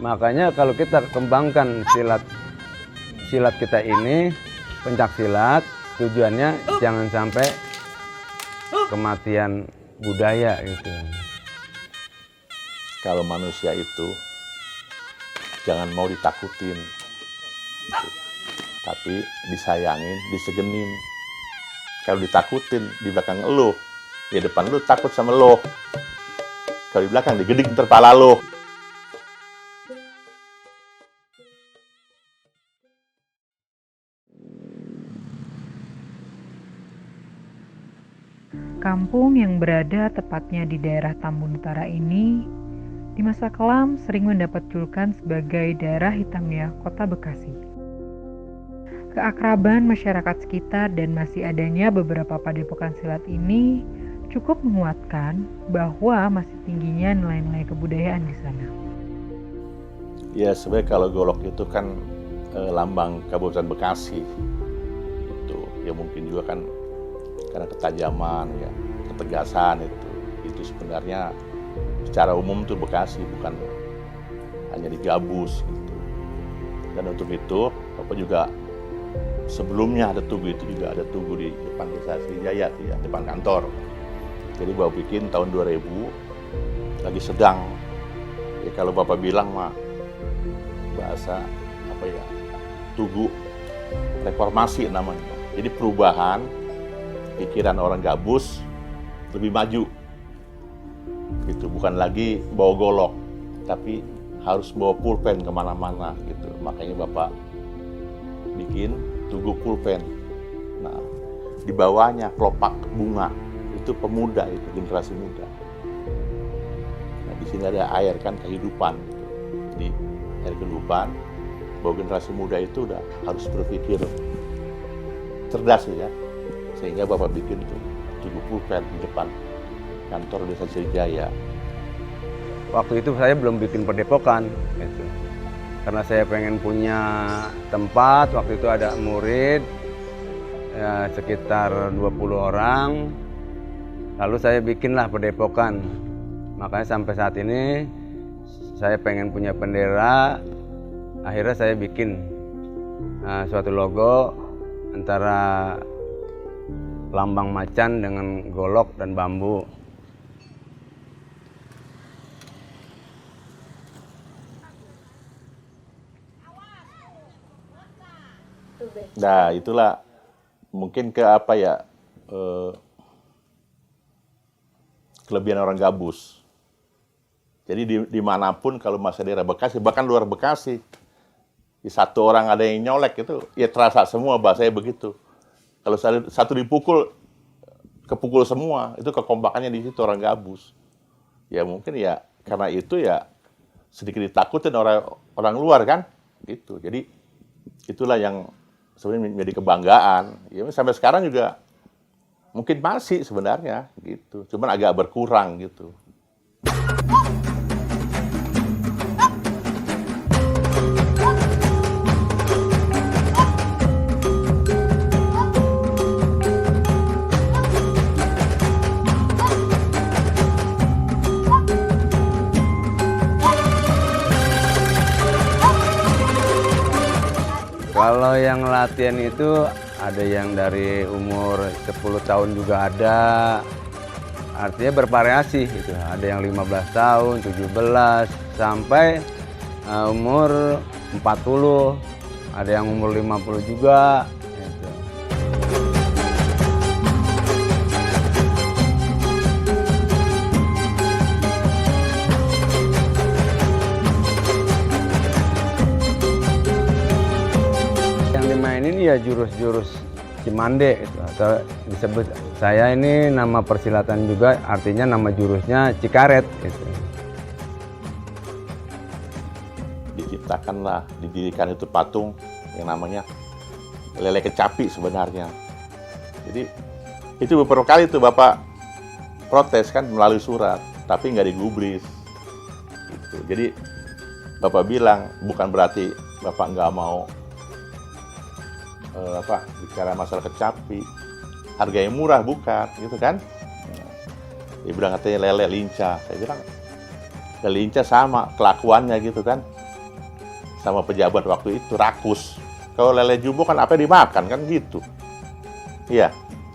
Makanya kalau kita kembangkan silat kita ini, pencak silat, tujuannya jangan sampai kematian budaya gitu. Kalau manusia itu jangan mau ditakutin, gitu. Tapi disayangin, disegenin. Kalau ditakutin di belakang lo, di depan lo takut sama lo. Kalau di belakang digedik terpala lo. Kampung yang berada tepatnya di daerah Tambun Utara ini, di masa kelam sering mendapat julukan sebagai daerah hitamnya Kota Bekasi. Keakraban masyarakat sekitar dan masih adanya beberapa padepokan silat ini cukup menguatkan bahwa masih tingginya nilai-nilai kebudayaan di sana. Ya sebenarnya kalau golok itu kan lambang Kabupaten Bekasi. Itu ya mungkin juga kan karena ketajaman, ya, ketegasan itu sebenarnya secara umum tuh Bekasi, bukan hanya di Gabus gitu. Dan untuk itu Bapak juga sebelumnya ada tugu itu juga ada tugu di depan Desa Sriwijaya, ya, depan kantor. Jadi Bapak bikin tahun 2000 lagi sedang. Ya, kalau Bapak bilang mah bahasa apa ya, tugu reformasi namanya. Jadi perubahan pikiran orang Gabus lebih maju, gitu. Bukan lagi bawa golok, tapi harus bawa pulpen kemana-mana, gitu. Makanya Bapak bikin tugu pulpen. Nah, di bawahnya kelopak bunga, itu pemuda, itu generasi muda. Nah, di sini ada air kan kehidupan, gitu. Jadi air kehidupan, bahwa generasi muda itu udah harus berpikir cerdas ya. Sehingga Bapak bikin tugu pulpen di depan kantor Desa Sriwijaya. Waktu itu saya belum bikin padepokan gitu. Karena saya pengen punya tempat, waktu itu ada murid ya, sekitar 20 orang. Lalu saya bikinlah padepokan. Makanya sampai saat ini saya pengen punya bendera. Akhirnya saya bikin suatu logo antara lambang macan dengan golok dan bambu. Nah, itulah mungkin ke apa ya, kelebihan orang Gabus. Jadi dimanapun kalau masih daerah Bekasi, bahkan luar Bekasi, di satu orang ada yang nyolek itu, ya terasa semua, bahasanya begitu. Kalau satu dipukul, kepukul semua. Itu kekompakannya di situ orang Gabus. Ya mungkin ya karena itu ya sedikit ditakutin orang luar kan, gitu. Jadi itulah yang sebenarnya menjadi kebanggaan. Ya sampai sekarang juga mungkin masih sebenarnya gitu. Cuman agak berkurang gitu. Kalau yang latihan itu ada yang dari umur 10 tahun juga ada. Artinya bervariasi gitu. Ada yang 15 tahun, 17 sampai umur 40. Ada yang umur 50 juga gitu. Ini ya jurus-jurus Cimande gitu, atau disebut saya ini nama persilatan juga, artinya nama jurusnya Cikaret gitu. Diciptakanlah, didirikan itu patung yang namanya Lele Kecapi sebenarnya. Jadi itu beberapa kali tuh Bapak protes kan melalui surat, tapi nggak digubris. Gitu. Jadi Bapak bilang bukan berarti Bapak nggak mau bicara masalah kecapi, harganya murah bukan, gitu kan? Dia bilang katanya lele lincah. Saya bilang Lincah sama kelakuannya gitu kan, sama pejabat waktu itu rakus. Kalau lele jumbo kan apa yang dimakan kan gitu. Iya,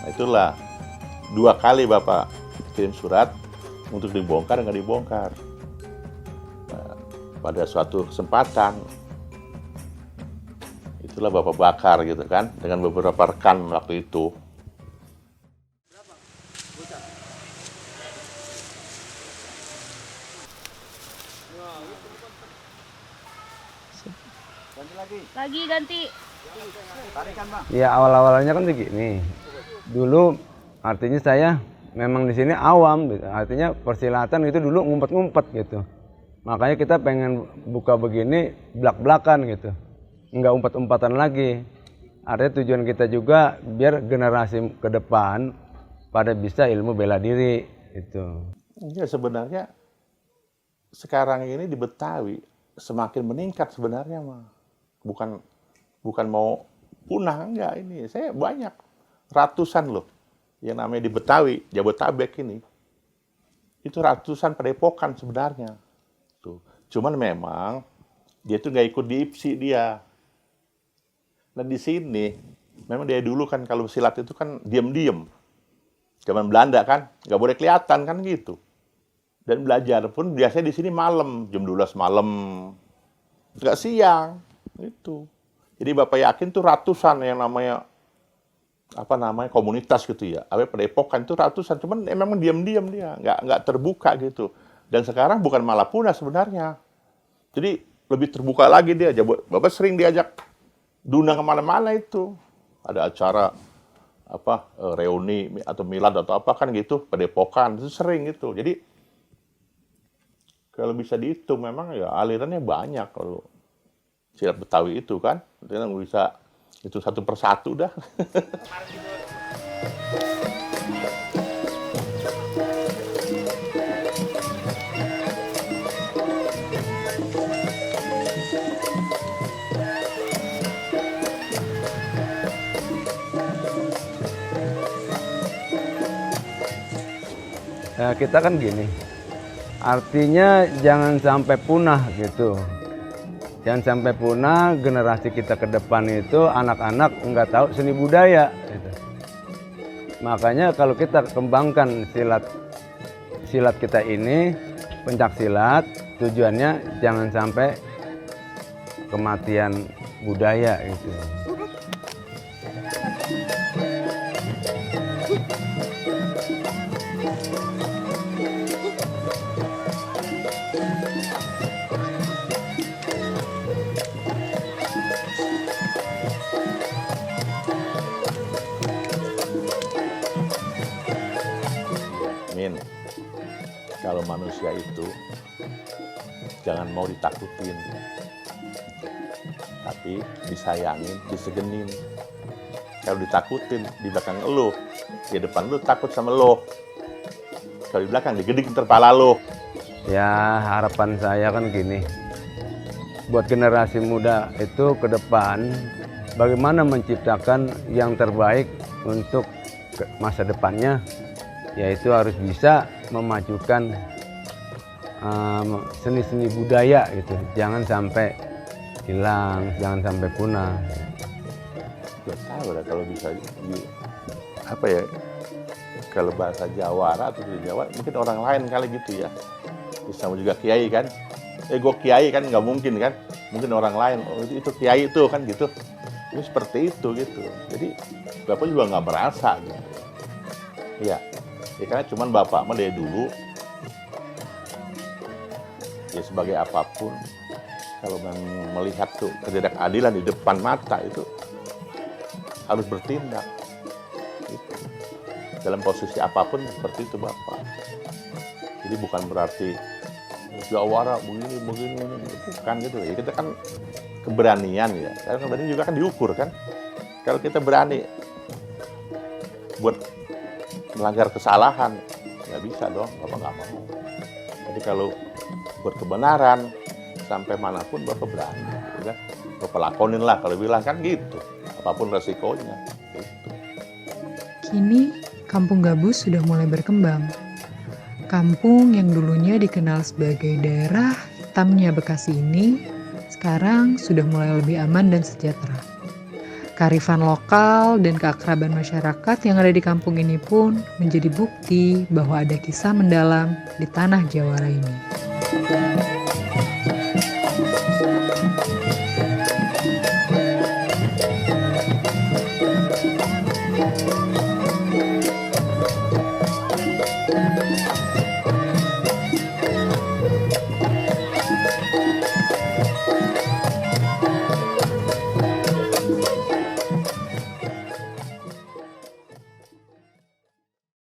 nah itulah 2 kali Bapak kirim surat untuk dibongkar, nggak dibongkar. Nah, pada suatu kesempatan, itulah Bapak bakar gitu kan, dengan beberapa rekan waktu itu. Lagi ganti. Ya awal-awalnya kan begini. Dulu artinya saya memang di sini awam, gitu. Artinya persilatan itu dulu ngumpet-ngumpet gitu. Makanya kita pengen buka begini blak-blakan gitu, nggak umpet-umpatan lagi. Artinya tujuan kita juga biar generasi ke depan pada bisa ilmu bela diri itu. Ya sebenarnya sekarang ini di Betawi semakin meningkat sebenarnya mah. Bukan mau punah, enggak ini. Saya banyak ratusan loh yang namanya di Betawi, Jabotabek ini. Itu ratusan padepokan sebenarnya. Tuh. Cuman memang dia tuh nggak ikut di IPSI dia. Nah di sini memang dia dulu kan kalau silat itu kan diam-diam. Zaman Belanda kan nggak boleh kelihatan kan gitu. Dan belajar pun biasanya di sini malam, jam 12 malam, nggak siang. Itu. Jadi Bapak yakin tuh ratusan yang namanya komunitas gitu ya. Padepokan itu ratusan, cuman memang diam-diam dia, nggak terbuka gitu. Dan sekarang bukan malah punah sebenarnya. Jadi lebih terbuka lagi dia. Bapak sering diajak diundang kemana-mana itu. Ada acara reuni atau milad atau apa kan gitu, padepokan itu sering gitu. Jadi kalau bisa dihitung memang ya alirannya banyak kalau silat Betawi itu kan, kita nggak bisa itu satu persatu dah. Ya, kita kan gini, artinya jangan sampai punah gitu. Jangan sampai punah, generasi kita ke depan itu anak-anak nggak tahu seni budaya. Gitu. Makanya kalau kita kembangkan silat kita ini, pencak silat, tujuannya jangan sampai kematian budaya gitu. Kalau manusia itu jangan mau ditakutin, tapi disayangin, disegenin. Kalau ditakutin di belakang lo, di depan lo takut sama lo. Kalau di belakang digeding terpala lo. Ya harapan saya kan gini, buat generasi muda itu ke depan, bagaimana menciptakan yang terbaik untuk masa depannya, yaitu harus bisa memajukan seni-seni budaya gitu, jangan sampai hilang, jangan sampai punah. Gak tahu lah kalau bisa kalau bahasa Jawara atau di Jawa mungkin orang lain kali gitu ya, sama juga kiai kan, gue kiai kan nggak mungkin kan, mungkin orang lain, oh itu kiai itu kan gitu, ini seperti itu gitu. Jadi Bapak juga nggak merasa gitu, iya. Ya karena cuman Bapak mah dari dulu ya sebagai apapun kalau melihat tuh ketidakadilan di depan mata itu harus bertindak gitu. Dalam posisi apapun seperti itu Bapak. Jadi bukan berarti jawara begini bukan gitu ya. Kita kan keberanian ya. Karena keberanian juga kan diukur kan. Kalau kita berani buat melanggar kesalahan, nggak bisa dong, Bapak nggak mau. Jadi kalau buat kebenaran, sampai manapun Bapak berani, ya. Bapak lakonin lah kalau bilang kan gitu, apapun resikonya. Gitu. Kini, Kampung Gabus sudah mulai berkembang. Kampung yang dulunya dikenal sebagai daerah hitamnya Bekasi ini sekarang sudah mulai lebih aman dan sejahtera. Kearifan lokal dan keakraban masyarakat yang ada di kampung ini pun menjadi bukti bahwa ada kisah mendalam di tanah Jawara ini.